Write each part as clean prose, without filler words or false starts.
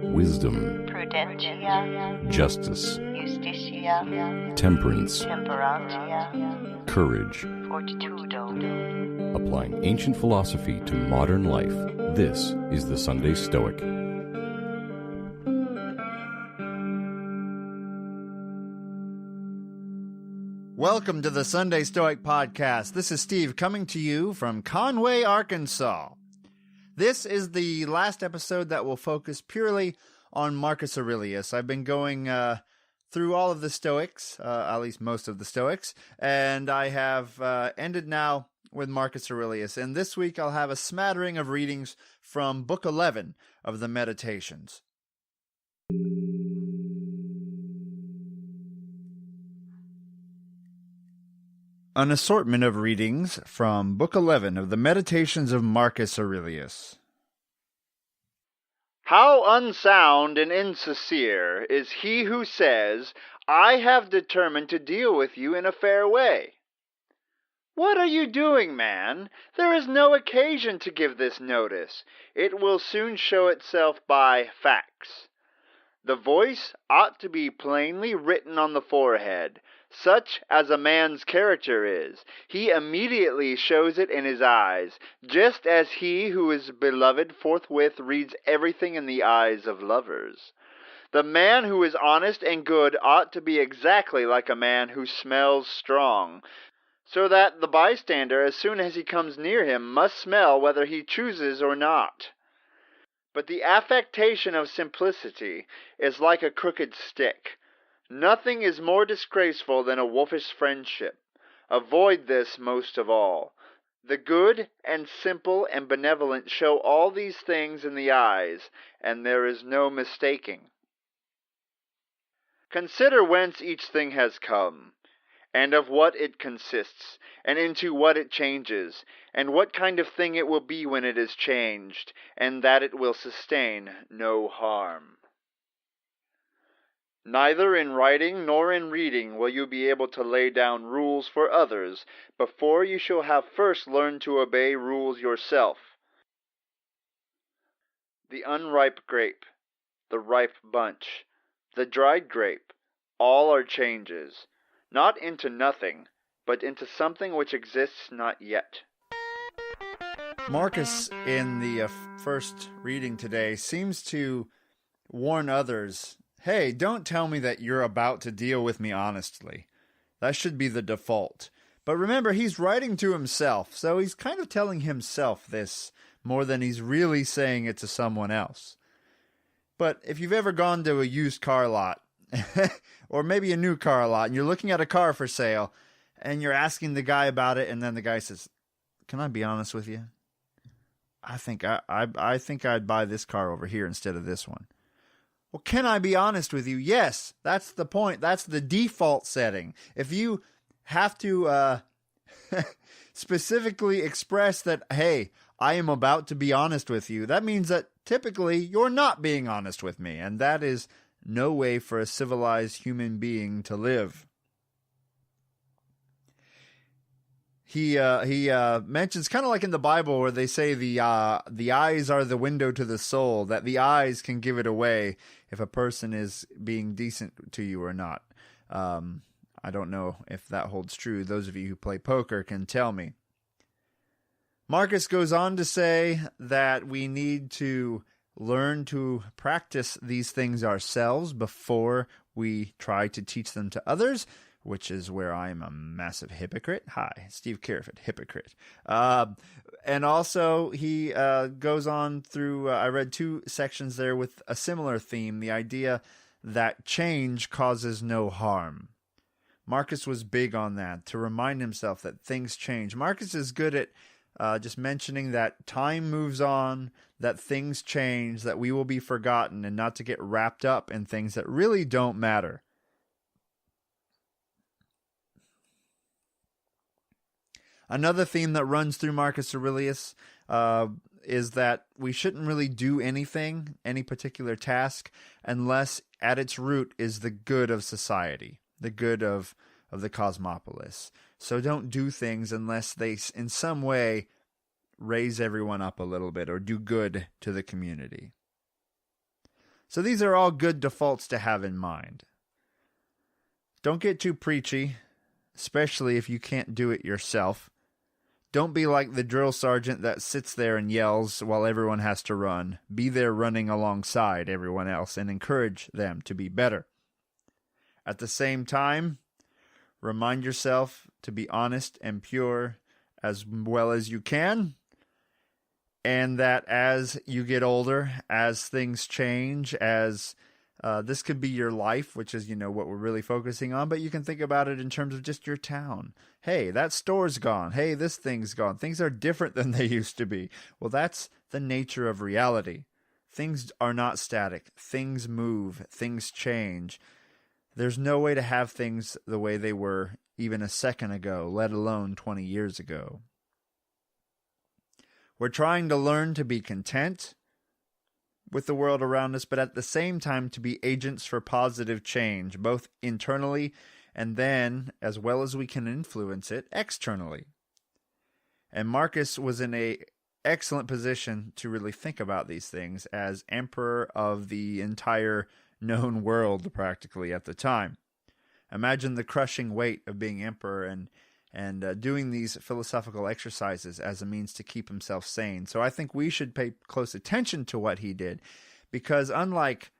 wisdom, prudentia, justice, justitia, temperance, temperantia, courage. fortitudo. Applying ancient philosophy to modern life, this is the Sunday Stoic. Welcome to the Sunday Stoic Podcast. This is Steve coming to you from Conway, Arkansas. This is the last episode that will focus purely on Marcus Aurelius. I've been going through all of the Stoics, at least most of the Stoics, and I have ended now with Marcus Aurelius. And this week I'll have a smattering of readings from Book 11 of the Meditations. An assortment of readings from Book 11 of the Meditations of Marcus Aurelius. How unsound and insincere is he who says, "I have determined to deal with you in a fair way." What are you doing, man? There is no occasion to give this notice. It will soon show itself by facts. The voice ought to be plainly written on the forehead. Such as a man's character is, he immediately shows it in his eyes, just as he who is beloved forthwith reads everything in the eyes of lovers. The man who is honest and good ought to be exactly like a man who smells strong, so that the bystander, as soon as he comes near him, must smell whether he chooses or not. But the affectation of simplicity is like a crooked stick. Nothing is more disgraceful than a wolfish friendship. Avoid this most of all. The good and simple and benevolent show all these things in the eyes, and there is no mistaking. Consider whence each thing has come, and of what it consists, and into what it changes, and what kind of thing it will be when it is changed, and that it will sustain no harm. Neither in writing nor in reading will you be able to lay down rules for others before you shall have first learned to obey rules yourself. The unripe grape, the ripe bunch, the dried grape, all are changes, not into nothing, but into something which exists not yet. Marcus, in the first reading today, seems to warn others, hey, don't tell me that you're about to deal with me honestly. That should be the default. But remember, he's writing to himself, so he's kind of telling himself this more than he's really saying it to someone else. But if you've ever gone to a used car lot, or maybe a new car lot, and you're looking at a car for sale, and you're asking the guy about it, and then the guy says, "Can I be honest with you? I think I'd buy this car over here instead of this one." Well, can I be honest with you? Yes, that's the point. That's the default setting. If you have to specifically express that, hey, I am about to be honest with you, that means that typically you're not being honest with me, and that is no way for a civilized human being to live. He mentions, kind of like in the Bible where they say the eyes are the window to the soul, that the eyes can give it away if a person is being decent to you or not. I don't know if that holds true. Those of you who play poker can tell me. Marcus goes on to say that we need to learn to practice these things ourselves before we try to teach them to others, which is where I'm a massive hypocrite. Hi, Steve Careford, hypocrite. And also, he goes on through, I read 2 sections there with a similar theme, the idea that change causes no harm. Marcus was big on that, to remind himself that things change. Marcus is good at just mentioning that time moves on, that things change, that we will be forgotten, and not to get wrapped up in things that really don't matter. Another theme that runs through Marcus Aurelius is that we shouldn't really do anything, any particular task, unless at its root is the good of society, the good of the cosmopolis. So don't do things unless they in some way raise everyone up a little bit or do good to the community. So these are all good defaults to have in mind. Don't get too preachy, especially if you can't do it yourself. Don't be like the drill sergeant that sits there and yells while everyone has to run. Be there running alongside everyone else and encourage them to be better. At the same time, remind yourself to be honest and pure as well as you can, and that as you get older, as things change, as this could be your life, which is, what we're really focusing on, but you can think about it in terms of just your town. Hey, that store's gone. Hey, this thing's gone. Things are different than they used to be. Well, that's the nature of reality. Things are not static. Things move. Things change. There's no way to have things the way they were even a second ago, let alone 20 years ago. We're trying to learn to be content with the world around us, but at the same time to be agents for positive change, both internally and then, as well as we can influence it, externally. And Marcus was in an excellent position to really think about these things as emperor of the entire known world practically at the time. Imagine the crushing weight of being emperor and doing these philosophical exercises as a means to keep himself sane. So I think we should pay close attention to what he did, because unlike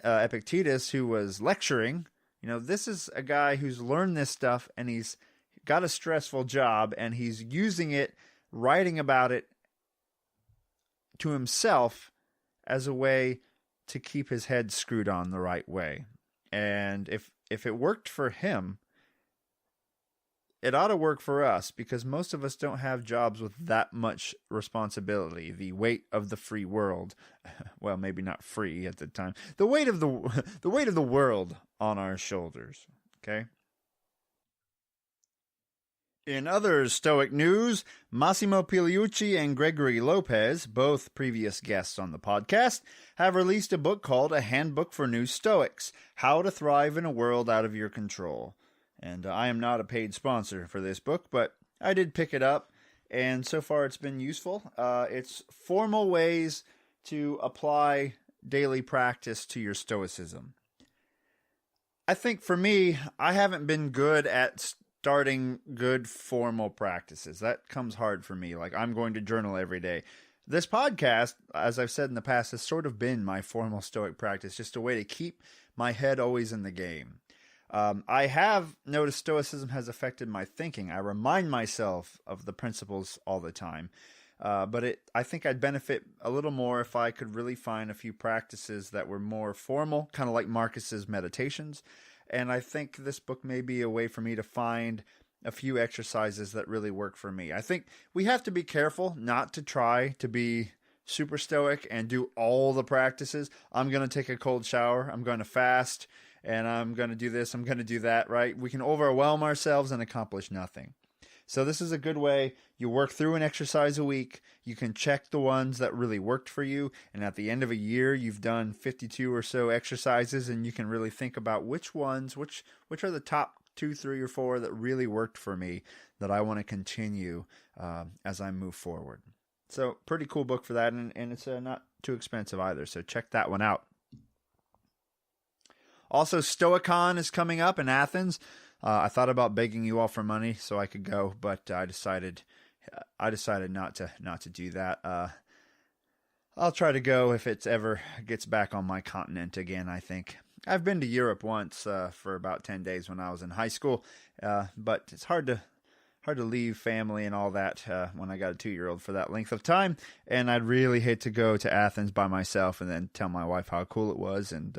Epictetus, who was lecturing, this is a guy who's learned this stuff and he's got a stressful job and he's using it, writing about it to himself as a way to keep his head screwed on the right way. And if it worked for him, it ought to work for us, because most of us don't have jobs with that much responsibility. The weight of the free world, well, maybe not free at the time. The weight of the world on our shoulders. Okay. In other Stoic news, Massimo Pigliucci and Gregory Lopez, both previous guests on the podcast, have released a book called A Handbook for New Stoics: How to Thrive in a World Out of Your Control. And I am not a paid sponsor for this book, but I did pick it up, and so far it's been useful. It's formal ways to apply daily practice to your Stoicism. I think for me, I haven't been good at starting good formal practices. That comes hard for me. Like, I'm going to journal every day. This podcast, as I've said in the past, has sort of been my formal Stoic practice, just a way to keep my head always in the game. I have noticed Stoicism has affected my thinking. I remind myself of the principles all the time. But I think I'd benefit a little more if I could really find a few practices that were more formal, kind of like Marcus's meditations. And I think this book may be a way for me to find a few exercises that really work for me. I think we have to be careful not to try to be super stoic and do all the practices. I'm going to take a cold shower. I'm going to fast. And I'm going to do this, I'm going to do that, right? We can overwhelm ourselves and accomplish nothing. So this is a good way. You work through an exercise a week. You can check the ones that really worked for you. And at the end of a year, you've done 52 or so exercises, and you can really think about which ones, which are the top 2, 3, or 4 that really worked for me that I want to continue as I move forward. So pretty cool book for that, and it's not too expensive either. So check that one out. Also, Stoicon is coming up in Athens. I thought about begging you all for money so I could go, but I decided not to do that. I'll try to go if it ever gets back on my continent again. I think I've been to Europe once for about 10 days when I was in high school, but it's hard to leave family and all that when I got a 2-year-old for that length of time. And I'd really hate to go to Athens by myself and then tell my wife how cool it was, and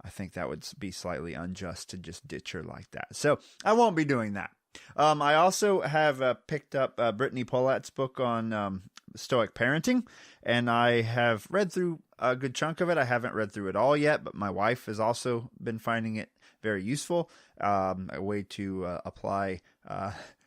I think that would be slightly unjust to just ditch her like that. So I won't be doing that. I also have picked up Brittany Polat's book on Stoic parenting, and I have read through a good chunk of it. I haven't read through it all yet, but my wife has also been finding it very useful, a way to apply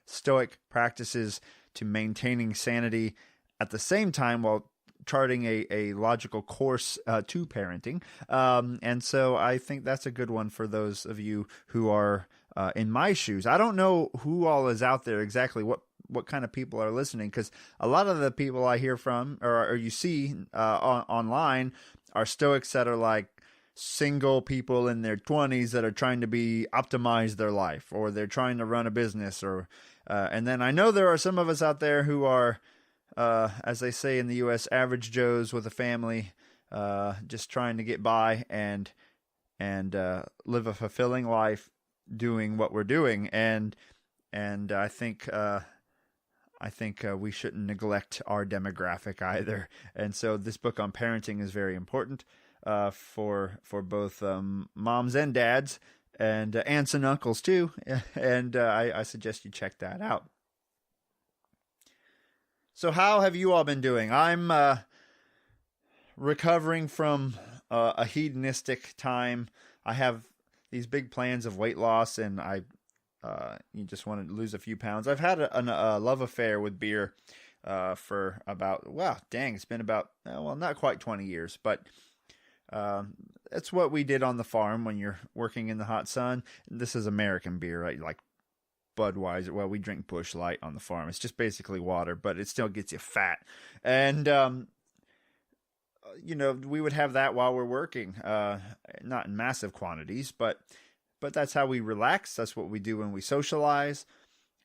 Stoic practices to maintaining sanity at the same time while charting a logical course to parenting. And so I think that's a good one for those of you who are in my shoes. I don't know who all is out there exactly, what kind of people are listening, because a lot of the people I hear from or you see online are Stoics that are like single people in their 20s that are trying to optimize their life, or they're trying to run a business, or and then I know there are some of us out there who are, as they say in the U.S., average Joes with a family, just trying to get by and live a fulfilling life doing what we're doing. And I think we shouldn't neglect our demographic either. And so this book on parenting is very important for both moms and dads, and aunts and uncles too. And I suggest you check that out. So how have you all been doing? I'm recovering from a hedonistic time. I have these big plans of weight loss, and you just want to lose a few pounds. I've had a love affair with beer for about, it's been about, not quite 20 years, but it's what we did on the farm when you're working in the hot sun. This is American beer, right? Like Budweiser. Well, we drink Busch Light on the farm. It's just basically water, but it still gets you fat. And, we would have that while we're working, not in massive quantities, but that's how we relax. That's what we do when we socialize.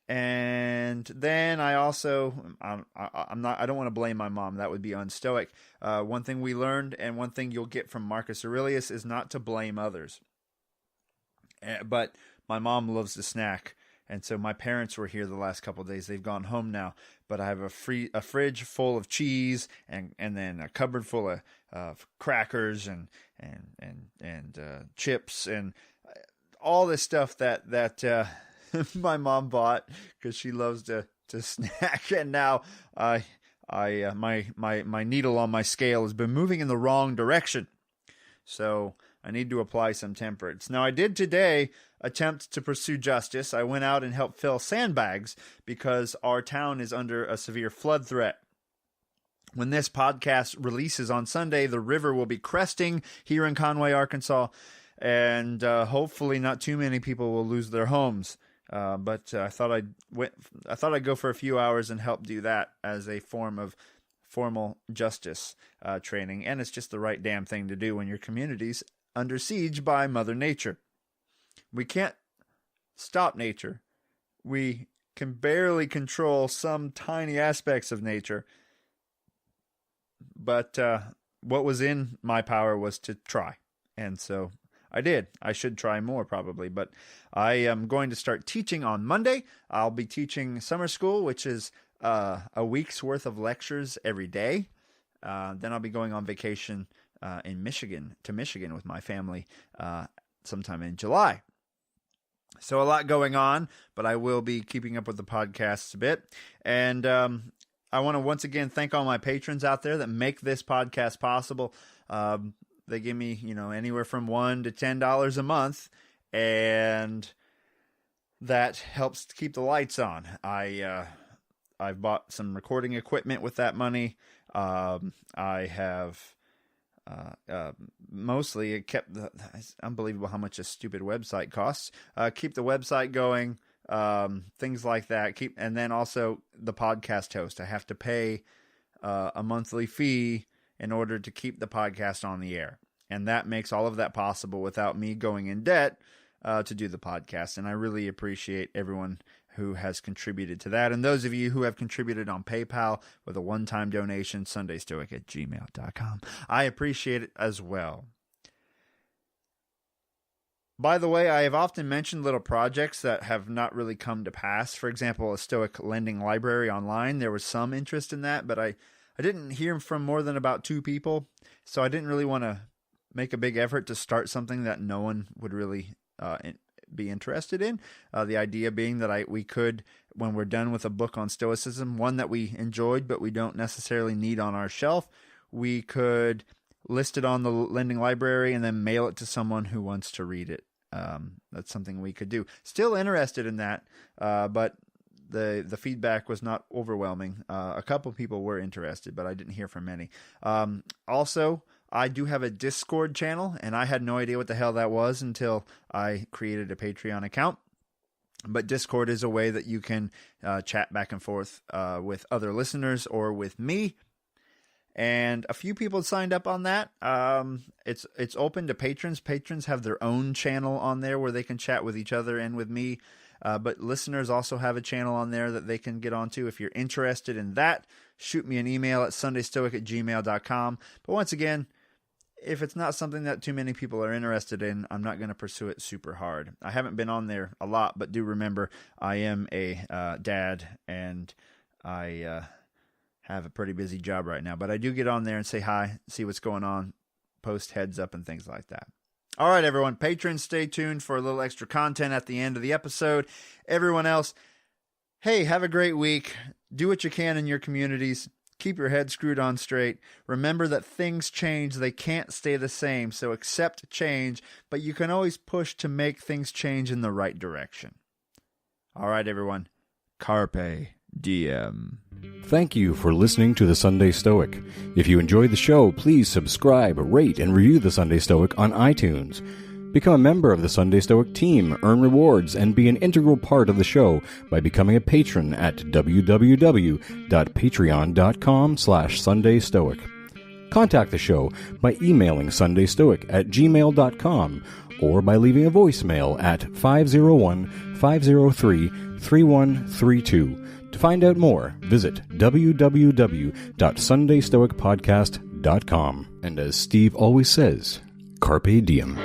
And then I also, I don't want to blame my mom. That would be unstoic. One thing we learned, and one thing you'll get from Marcus Aurelius, is not to blame others. But my mom loves to snack. And so my parents were here the last couple of days. They've gone home now. But I have a fridge full of cheese, and then a cupboard full of crackers and chips and all this stuff that my mom bought because she loves to snack. And now my needle on my scale has been moving in the wrong direction. So I need to apply some temperance. Now, I did today attempt to pursue justice. I went out and helped fill sandbags because our town is under a severe flood threat. When this podcast releases on Sunday, the river will be cresting here in Conway, Arkansas, and hopefully not too many people will lose their homes. But I thought I'd go for a few hours and help do that as a form of formal justice training, and it's just the right damn thing to do when your community's under siege by Mother Nature. We can't stop nature. We can barely control some tiny aspects of nature. But what was in my power was to try. And so I did. I should try more probably. But I am going to start teaching on Monday. I'll be teaching summer school, which is a week's worth of lectures every day. Then I'll be going on vacation to Michigan with my family sometime in July. So a lot going on, but I will be keeping up with the podcasts a bit. And I want to once again thank all my patrons out there that make this podcast possible. They give me, anywhere from $1 to $10 a month, and that helps to keep the lights on. I've bought some recording equipment with that money. I have mostly it kept it's unbelievable how much a stupid website costs. Keep the website going, things like that. And then also the podcast host. I have to pay a monthly fee in order to keep the podcast on the air. And that makes all of that possible without me going in debt to do the podcast. And I really appreciate everyone who has contributed to that. And those of you who have contributed on PayPal with a one-time donation, sundaystoic@gmail.com. I appreciate it as well. By the way, I have often mentioned little projects that have not really come to pass. For example, a Stoic lending library online. There was some interest in that, but I didn't hear from more than about 2 people. So I didn't really want to make a big effort to start something that no one would really be interested in. The idea being that we could, when we're done with a book on Stoicism, one that we enjoyed but we don't necessarily need on our shelf, we could list it on the lending library and then mail it to someone who wants to read it. That's something we could do. Still interested in that, but the feedback was not overwhelming. A couple people were interested, but I didn't hear from many. Also, I do have a Discord channel, and I had no idea what the hell that was until I created a Patreon account. But Discord is a way that you can chat back and forth with other listeners or with me. and a few people signed up on that. It's open to patrons. Patrons have their own channel on there where they can chat with each other and with me. But listeners also have a channel on there that they can get onto. If you're interested in that, shoot me an email at sundaystoic@gmail.com. But once again, if it's not something that too many people are interested in, I'm not going to pursue it super hard. I haven't been on there a lot, but do remember I am a dad, and I have a pretty busy job right now. But I do get on there and say hi, see what's going on, post heads up and things like that. All right, everyone. Patrons, stay tuned for a little extra content at the end of the episode. Everyone else, hey, have a great week. Do what you can in your communities. Keep your head screwed on straight. Remember that things change. They can't stay the same. So accept change, but you can always push to make things change in the right direction. All right, everyone. Carpe diem. Thank you for listening to The Sunday Stoic. If you enjoyed the show, please subscribe, rate, and review The Sunday Stoic on iTunes. Become a member of the Sunday Stoic team, earn rewards, and be an integral part of the show by becoming a patron at www.patreon.com/SundayStoic. Contact the show by emailing sundaystoic@gmail.com or by leaving a voicemail at 501-503-3132. To find out more, visit www.sundaystoicpodcast.com. And as Steve always says, Carpe Diem.